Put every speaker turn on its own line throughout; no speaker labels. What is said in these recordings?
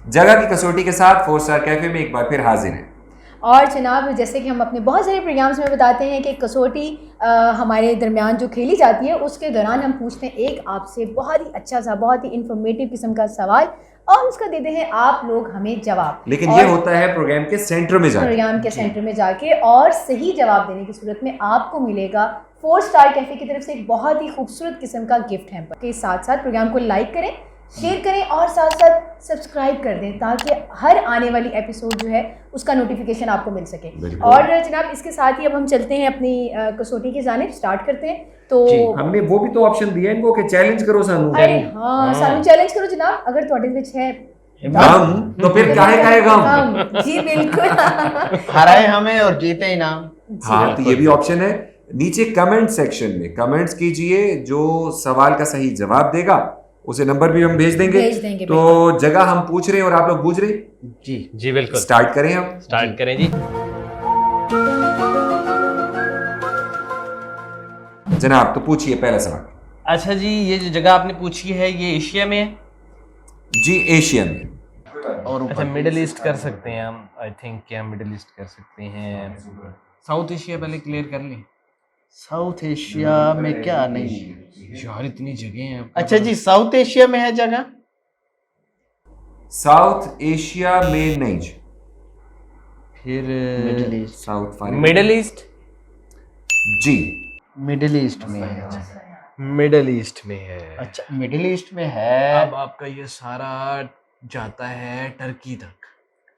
जगह की कसौटी के साथ 4 स्टार कैफे में एक बार फिर हाजिर हैं।
और जनाब, जैसे कि हम अपने बहुत सारे प्रोग्राम्स में बताते हैं कि कसौटी हमारे दरमियान जो खेली जाती है उसके दौरान हम पूछते हैं एक आपसे बहुत ही अच्छा सा, बहुत ही इंफॉर्मेटिव किस्म का सवाल और उसका देते हैं आप लोग हमें जवाब।
लेकिन ये होता है प्रोग्राम के सेंटर में
जाके और सही जवाब देने की सूरत में आपको मिलेगा 4 स्टार कैफे की तरफ से एक बहुत ही खूबसूरत किस्म का गिफ्ट है। के साथ साथ प्रोग्राम को लाइक करें, शेयर करें और साथ साथ सब्सक्राइब कर दें ताकि हर आने वाली एपिसोड जो है उसका नोटिफिकेशन आपको मिल सके। और जनाब, इसके साथ ही अब हम चलते हैं अपनी कसौटी की जानिब, स्टार्ट करते हैं। तो
हमने वो भी तो ऑप्शन दिया इनको कि चैलेंज करो सानू।
अरे हाँ, सानू चैलेंज करो जनाब, अगर ਤੁਹਾਡੇ ਵਿੱਚ है
गम तो फिर काहे गम।
जी बिल्कुल
हराए हमें और जीते इनाम।
हाँ, तो ये भी ऑप्शन है। नीचे कमेंट सेक्शन में कमेंट्स कीजिए, जो सवाल का सही जवाब देगा उसे नंबर भी हम भेज देंगे। तो जगह हम पूछ रहे हैं और आप लोग बूझ रहे हैं।
जी
जी बिल्कुल,
स्टार्ट करें हम।
स्टार्ट करें जी।
जनाब तो पूछिए पहला सवाल।
अच्छा जी, ये जो जगह आपने पूछी है ये एशिया में है?
जी एशिया में।
और
अच्छा, मिडिल ईस्ट कर सकते हैं हम, आई थिंक कि हम मिडिल ईस्ट कर सकते हैं। साउथ एशिया पहले क्लियर कर लें।
साउथ एशिया में क्या नहीं?
यार इतनी जगह हैं।
अच्छा जी, साउथ एशिया में है जगह?
साउथ एशिया में नहीं जी।
फिर
Middle East.
South
Middle East
जी।
मिडिल ईस्ट में है।
मिडिल ईस्ट में है।
अच्छा, मिडिल ईस्ट में है।
अब आपका ये सारा जाता है टर्की तक।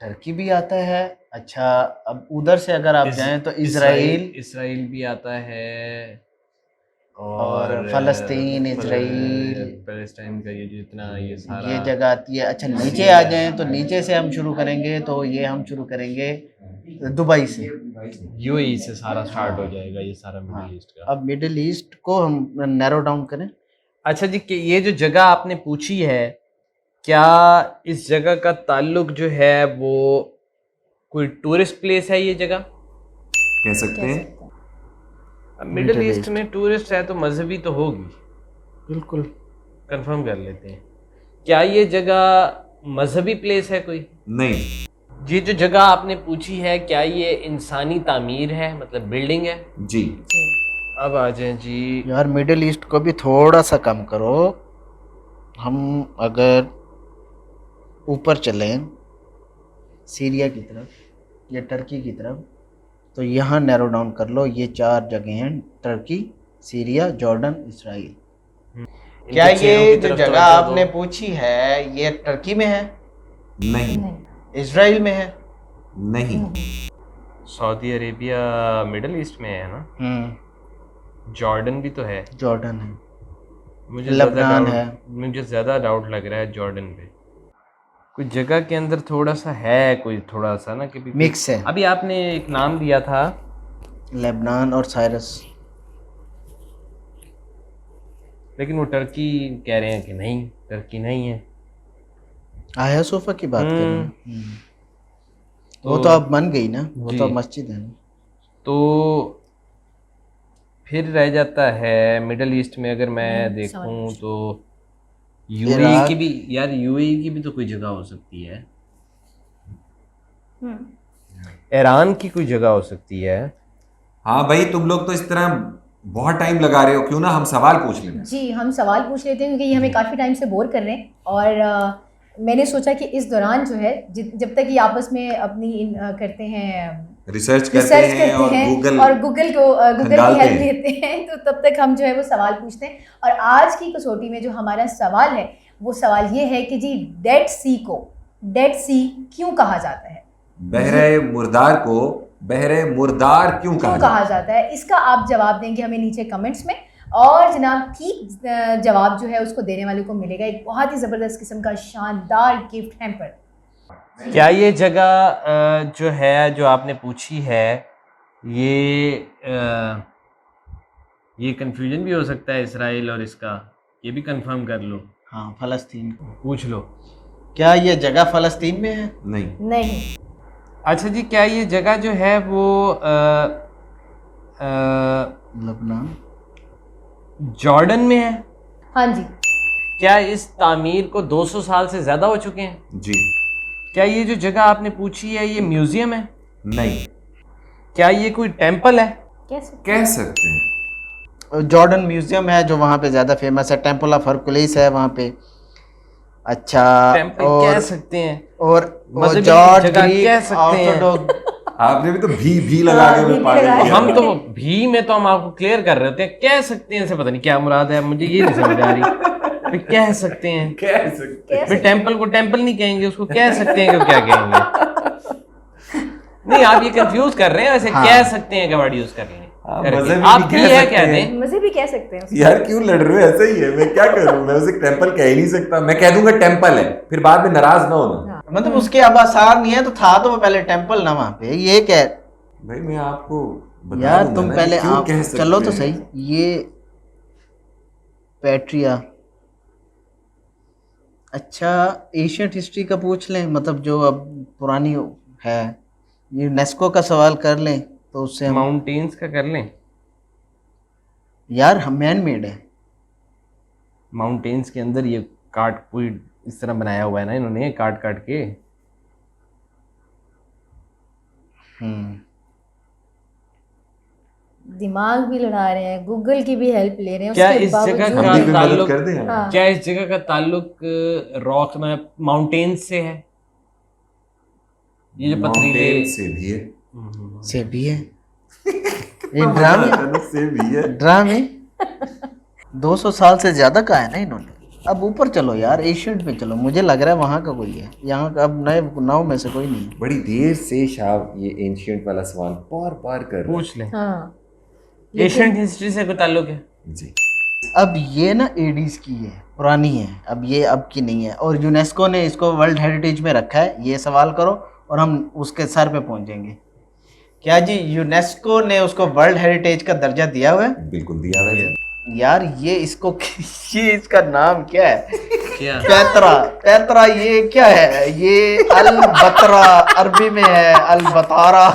टर्की भी आता है। अच्छा, अब उधर से अगर आप जाएं तो
इसराइल भी आता है
और फलस्तीन, इजराइल,
पैलेस्टाइन का ये जितना ये सारा
ये जगह आती है। अच्छा, नीचे आ जाएं तो नीचे से हम शुरू करेंगे, तो ये हम शुरू करेंगे दुबई से।
यूएई से सारा स्टार्ट हो जाएगा ये सारा मिडिल ईस्ट का।
अब मिडिल ईस्ट को हम नैरो डाउन करें।
अच्छा जी, कि ये जो जगह आपने पूछी है, क्या इस जगह का ताल्लुक जो है वो कोई टूरिस्ट प्लेस है? ये जगह
कह सकते हैं।
मिडिल ईस्ट में टूरिस्ट है तो मजहबी तो होगी।
बिल्कुल
कंफर्म कर लेते हैं। क्या ये जगह मजहबी प्लेस है कोई?
नहीं।
ये जो जगह आपने पूछी है क्या ये इंसानी तामीर है, मतलब बिल्डिंग है?
जी।
अब आ जाए जी।
यार, मिडिल ईस्ट को भी थोड़ा सा कम करो। हम अगर ऊपर चलें सीरिया की तरफ या टर्की की तरफ, तो यहाँ नैरो डाउन कर लो। ये 4 जगह हैं, टर्की, सीरिया, जॉर्डन, इसराइल। क्या ये जो जगह आपने पूछी है ये टर्की में है?
नहीं।
इजराइल में है?
नहीं।
सऊदी अरेबिया मिडिल ईस्ट में है ना? जॉर्डन भी तो है।
जॉर्डन है।
मुझे
लेबनान है।
मुझे ज़्यादा डाउट लग रहा है जॉर्डन पे। कोई जगह के अंदर थोड़ा सा है, कोई थोड़ा सा ना कि
मिक्स है।
अभी आपने एक नाम दिया था
लेबनान और साइरस,
लेकिन वो टर्की कह रहे हैं कि नहीं, टर्की नहीं है।
आया सोफा की बात कर रहे हैं। वो तो अब बन गई ना, वो तो अब मस्जिद है ना।
तो फिर रह जाता है मिडिल ईस्ट में, अगर मैं देखूं तो यूएई की भी, यार यूएई की भी तो कोई जगह हो सकती है। ईरान की कोई जगह हो सकती है।
हाँ भाई, तुम लोग तो इस तरह बहुत टाइम लगा रहे हो, क्यों ना हम सवाल पूछ लें।
जी, हम सवाल पूछ लेते हैं क्योंकि ये हमें काफ़ी टाइम से बोर कर रहे हैं। और मैंने सोचा कि इस दौरान जो है जब तक ये आपस में अपनी करते हैं, रिसर्च करते हैं और गूगल की हेल्प लेते हैं, तो तब तक हम जो है वो सवाल पूछते हैं। और आज की कसौटी में जो हमारा सवाल है वो सवाल ये है कि जी डेड सी को डेड सी क्यों कहा जाता है?
बहरे मुर्दार को बहरे मुर्दार क्यों कहा
जाता है? इसका आप जवाब देंगे हमें नीचे कमेंट्स में। और जनाब, ठीक जवाब जो है उसको देने वाले को मिलेगा एक बहुत ही ज़बरदस्त किस्म का शानदार गिफ्ट हैम्पर।
क्या ये जगह जो है जो आपने पूछी है ये कंफ्यूजन भी हो सकता है इसराइल और इसका, ये भी कंफर्म कर लो।
हाँ, फलस्तीन
पूछ लो।
क्या ये जगह फलस्तीन में है?
नहीं।
अच्छा जी, क्या ये जगह जो है वो
लेबनान,
जॉर्डन में है?
हाँ जी।
क्या इस तामीर को 200 साल से ज़्यादा हो चुके हैं?
जी।
क्या ये जो जगह आपने पूछी है ये म्यूजियम है?
नहीं।
क्या ये कोई टेम्पल है?
कह सकते हैं।
जॉर्डन म्यूजियम है जो वहाँ पे ज़्यादा फेमस है, टेम्पल ऑफ हरकुलिस है वहाँ पे। अच्छा,
टेम्पल कह सकते हैं,
और
मजहबी
जॉर्ज
जगह
ग्रीक
कह सकते हैं।
ऑर्थोडॉक्स।
आपने भी तो भी लगा के मैं पागल किया।
हम तो भी में तो हम आपको क्लियर कर रहे होते हैं, कह सकते हैं से पता नहीं क्या मुराद है, मुझे ये नहीं समझ आ रही। भाई कह सकते हैं,
कह सकते हैं।
भाई टेम्पल को टेम्पल नहीं कहेंगे, उसको कह सकते हैं, क्यों क्या कहेंगे? नहीं, आप ये कंफ्यूज कर रहे हैं, वैसे कह सकते हैं का वर्ड यूज कर रहे हैं।
मजहबी
आप
भी
भी
कह
है
सकते
कह
हैं।
दें।
मजे भी कह सकते हैं उसको।
यार क्यों लड़ रहे हो? ऐसा ही है, मैं क्या करूं? मैं उसे टेम्पल कह ही नहीं सकता। मैं कह दूंगा टेम्पल है, फिर बाद में नाराज ना होना।
मतलब उसके अब आसार नहीं है, तो था तो वो पहले टेम्पल ना वहाँ पे, ये क्या
भाई मैं आपको बता
यार
दूंगा
तुम
ना,
पहले
क्यों
आप
कह सकते
चलो तो
हैं।
सही। ये अच्छा, एशियंट हिस्ट्री का पूछ लें, मतलब जो अब पुरानी है, यूनेस्को का सवाल कर लें तो उससे हम,
माउंटेन्स का कर लें।
यार हम मैन मेड है।
माउंटेन्स के अंदर ये काट कोई इस तरह बनाया हुआ है ना इन्होंने, काट काट के।
दिमाग भी लड़ा रहे हैं, गूगल की भी हेल्प ले रहे हैं,
क्या
उसके
इस जगह
बावजूद
का
हम भी मदद
ताल्लुक,
कर दें?
हाँ।
क्या इस जगह का ताल्लुक रॉक में माउंटेन्स से है? ये जो पथरीले
माउंटेन से भी है।
से भी है। ये ड्रामे
से भी है।
ड्रामे 200 साल से ज्यादा का है ना इन्होंने। अब ऊपर चलो यार, एशियंट पे चलो, मुझे लग रहा है वहां का कोई है, यहाँ का अब नए 9 में से कोई नहीं है।
बड़ी देर से शाह ये एंशियंट वाला सवाल बार बार कर रहे हैं।
पूछ लें।
हाँ,
एशियंट हिस्ट्री से कोई ताल्लुक है?
जी।
अब ये ना एडीज की है, पुरानी है, अब ये अब की नहीं है, और यूनेस्को ने इसको वर्ल्ड हेरिटेज में रखा है। ये सवाल करो और हम उसके सर पे पहुंचेंगे। क्या जी यूनेस्को ने उसको वर्ल्ड हेरिटेज का दर्जा दिया हुआ है?
बिल्कुल दिया हुआ है।
यार ये इसको ये इसका नाम क्या है?
क्या?
पैतरा। पैतरा ये क्या है? ये अल बतरा अरबी में है, अल बतारा।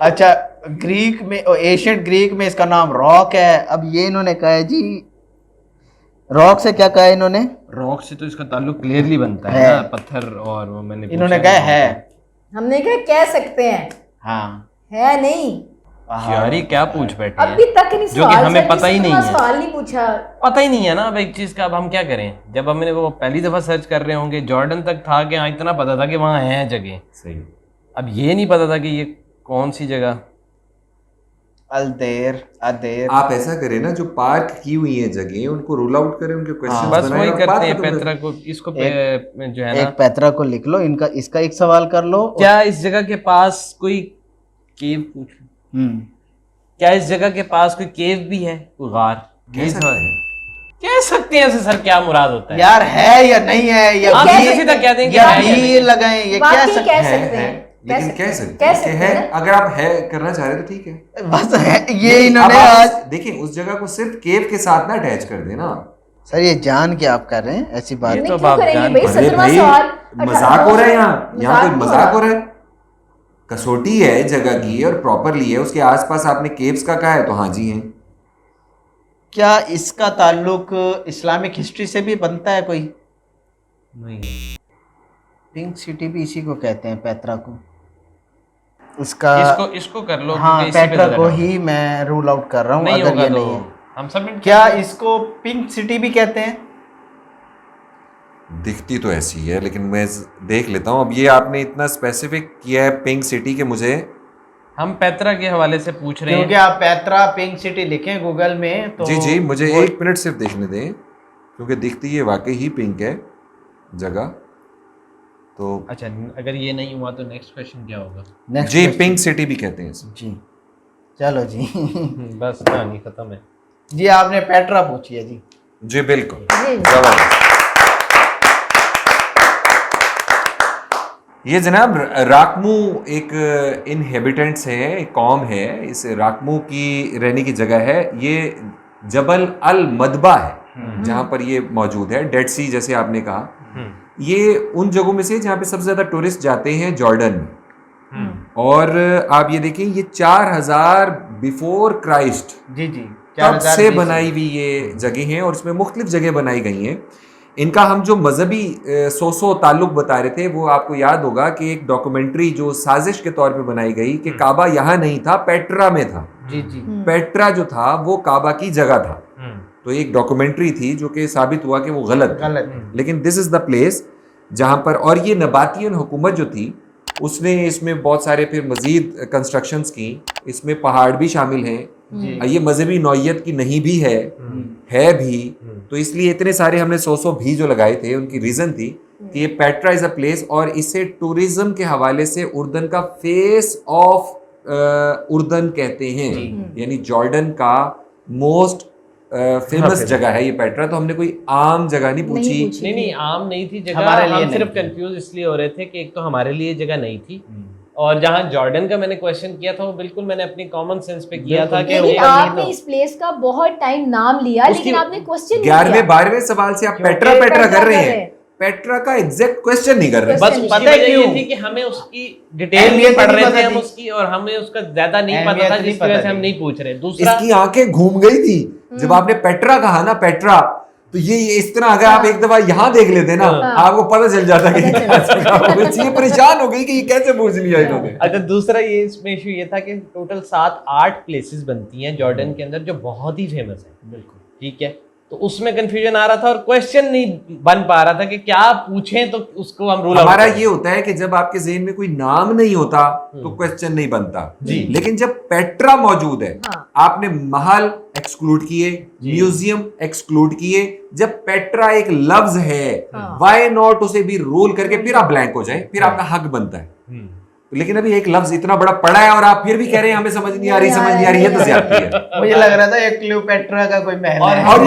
अच्छा, ग्रीक में, एशियंट ग्रीक में इसका नाम रॉक है। अब ये इन्होंने कहा है जी, रॉक से क्या कहा है इन्होंने?
रॉक से तो इसका ताल्लुक क्लियरली बनता है ना, पत्थर। और वो मैंने
इन्होंने
पूछा
कहा है।
हमने कहा कह सकते हैं,
हाँ
है नहीं।
यार ये क्या पूछ बैठे हैं,
अभी तक नहीं
जो कि
सवाल
हमें
सर,
पता ही
किसी
नहीं
ने
है।
सवाल नहीं पूछा।
पता ही नहीं है ना अब एक चीज का। अब हम क्या करें, जब हमने वो पहली दफा सर्च कर रहे होंगे, जॉर्डन तक था कि हाँ इतना पता था कि वहाँ है जगह,
सही।
अब ये नहीं पता था कि ये कौन सी जगह।
अलदेर अदेर।
आप ऐसा करें ना, जो पार्क की हुई है जगह उनको रूल आउट करें, उनके क्वेश्चन
बस वही करते हैं पैतरा को, इसको जो है ना।
एक पैतरा को लिख लो, इनका इसका एक सवाल कर लो।
क्या इस जगह के पास कोई केव, पूछ क्या इस जगह के पास कोई केव भी है, कोई गार?
कह सकते हैं।
कह सकते हैं सर, क्या मुराद होता है?
यार है या नहीं है, या
आप
भी-
सीधा कह देंगे
या
है या
भी
नहीं।
लगाएं, ये
वाकई
क्या
कह
सकते हैं?
सकते हैं,
लेकिन कह सकते
कह
हैं कि
सकते
है।
हैं ना।
अगर आप है करना चाह रहे तो ठीक है।
बस है ये
नहीं,
इन्होंने
अब आप
आज।
देखिए उस जगह को सिर्फ केव के साथ ना अटैच कर देना।
सर ये जान के आप कर रहे हैं ऐसी बात?
ये
नहीं,
तो
क्यों
बाप
करेंगे
जान
भाई?
पर।
अरे
17वां
भाई,
सवाल
मजाक हो रहा है यहाँ कोई
नहीं
मजाक हो रहा है। कसौटी है जगह की और प्रॉपरली है, उसके आसपास आपने केव्स का कहा है तो हाँ जी हैं।
क्या इसका ताल्लुक इस्लामिक हिस्ट्री से भी बनता है कोई?
नहीं।
पिंक सिटी भी इसी को कहते हैं, पैतरा को। इसका
इसको कर लो,
हाँ,
क्योंकि इसी पे
पैतरा
ज़रा
को
डाउट
ही मैं रूल आउट कर रहा हूँ,
नहीं
अगर
होगा
ये
तो
नहीं है।
हम सबमिट।
क्या इसको पिंक सिटी भी कहते हैं?
दिखती तो ऐसी है, लेकिन मैं देख लेता हूँ। अब ये आपने इतना स्पेसिफिक किया है पिंक सिटी के, मुझे
हम पैतरा के हवाले से पूछ रहे
क्योंकि
हैं।
आप पैतरा पिंक सिटी लिखें गूगल में तो
जी जी, मुझे
वो-
1 मिनट सिर्फ देखने दें, क्योंकि दिखती है वाकई ही पिंक है जगह। तो
अच्छा, अगर ये नहीं हुआ तो नेक्स्ट क्वेश्चन क्या होगा?
Next
जी
question।
पिंक सिटी भी कहते हैं इसे।
जी चलो जी।
बस कहानी खत्म है।
जी आपने पैटरा पूछी है जी।
जी बिल्कुल,
जी।
जबरदस्त। ये जनाब राकमू एक इनहेबिटेंट्स है, एक कौम है। इस राकमू की रहने की जगह है, ये जबल अल मदबा है जहाँ पर ये मौजूद है। डेड सी जैसे आपने कहा, ये उन जगहों में से जहाँ पे सबसे ज्यादा टूरिस्ट जाते हैं जॉर्डन में। और आप ये देखें, ये 4000 बिफोर क्राइस्ट
जी जी
तब से बनाई हुई ये जगह हैं, और इसमें मुख्तलिफ जगह बनाई गई हैं। इनका हम जो मजहबी सो ताल्लुक बता रहे थे, वो आपको याद होगा कि एक डॉक्यूमेंट्री जो साजिश के तौर पे बनाई गई कि काबा यहाँ नहीं था, पेट्रा में था।
जी जी।
पेट्रा जो था वो काबा की जगह था। तो एक डॉक्यूमेंट्री थी जो कि साबित हुआ कि वो गलत थी। लेकिन दिस इज द प्लेस जहां पर, और ये नबातियन हुकूमत जो थी उसने इसमें बहुत सारे फिर मजीद कंस्ट्रक्शंस की, इसमें पहाड़ भी शामिल हैं। ये मजहबी नौयत की नहीं भी है भी, तो इसलिए इतने सारे हमने 100 भी जो लगाए थे, उनकी रीजन थी कि ये पेट्रा इज अ प्लेस, और इसे टूरिज्म के हवाले से उर्दन का फेस ऑफ उर्दन कहते हैं, यानी जॉर्डन का मोस्ट फेमस जगह है ये पेट्रा। तो हमने कोई आम जगह नहीं पूछी।
नहीं, आम नहीं थी जगह,
हमारे लिए
हम सिर्फ कंफ्यूज इसलिए हो रहे थे कि एक तो हमारे लिए जगह नहीं थी, और जहाँ जॉर्डन का मैंने क्वेश्चन किया था वो बिल्कुल मैंने अपनी कॉमन सेंस पे किया था कि
लेकिन आपने इस प्लेस का बहुत टाइम नाम लिया, लेकिन आपने क्वेश्चन
11वें 12वें सवाल से आप पेट्रा कर रहे हैं, पेट्रा का एग्जैक्ट क्वेश्चन नहीं कर रहे।
बस पता है क्यों थी कि हमें उसकी डिटेल नहीं पढ़ रहे थे हम उसकी, और हमें उसका ज्यादा नहीं पता था, जिसकी वजह से हम नहीं पूछ रहे। दूसरा,
इसकी आंखें घूम गई थी जब आपने पेट्रा कहा ना, पेट्रा, तो ये इस तरह अगर आप एक दफा यहाँ देख लेते ना, आपको पता चल जाता कि ये परेशान हो गई कि ये कैसे पूछ लिया इन्होंने।
अच्छा, दूसरा ये इसमें इशू ये था कि टोटल 7-8 प्लेसेस बनती हैं जॉर्डन के अंदर जो बहुत ही फेमस है। बिल्कुल ठीक है, तो उसमें कंफ्यूजन आ रहा था और क्वेश्चन नहीं बन पा रहा था कि क्या पूछें तो उसको हम रूल आउट
हमारा ये होता है कि जब आपके ज़हन में कोई नाम नहीं होता तो क्वेश्चन नहीं बनता जी। लेकिन जब पेट्रा मौजूद है, आपने महल एक्सक्लूड किए, म्यूजियम एक्सक्लूड किए, जब पेट्रा एक लफ्ज है, व्हाई नॉट उसे भी रोल करके फिर आप ब्लैंक हो जाए, फिर आपका हक बनता है। लेकिन अभी एक लफ्ज इतना बड़ा पड़ा है और आप फिर भी कह रहे हैं हमें समझ नहीं आ रही, ये तो ज्यादती है।
मुझे लग रहा था एक क्लियोपेट्रा का कोई महल है,
और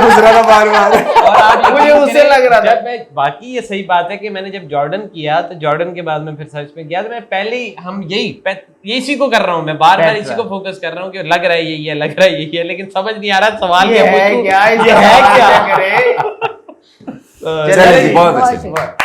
गुजरा था बार-बार।
मुझे उससे लग रहा था।
जब मैं, बाकी ये सही बात है कि मैंने जब जॉर्डन किया तो जॉर्डन के बाद में फिर सर्च में गया, तो मैं पहले ही हम यही इसी को कर रहा हूँ, मैं बार-बार इसी को फोकस कर रहा हूँ कि लग रहा है यही है, लग रहा है यही है, लेकिन समझ नहीं आ रहा सवाल क्या पूछूं, ये है क्या।
चलिए बहुत अच्छे।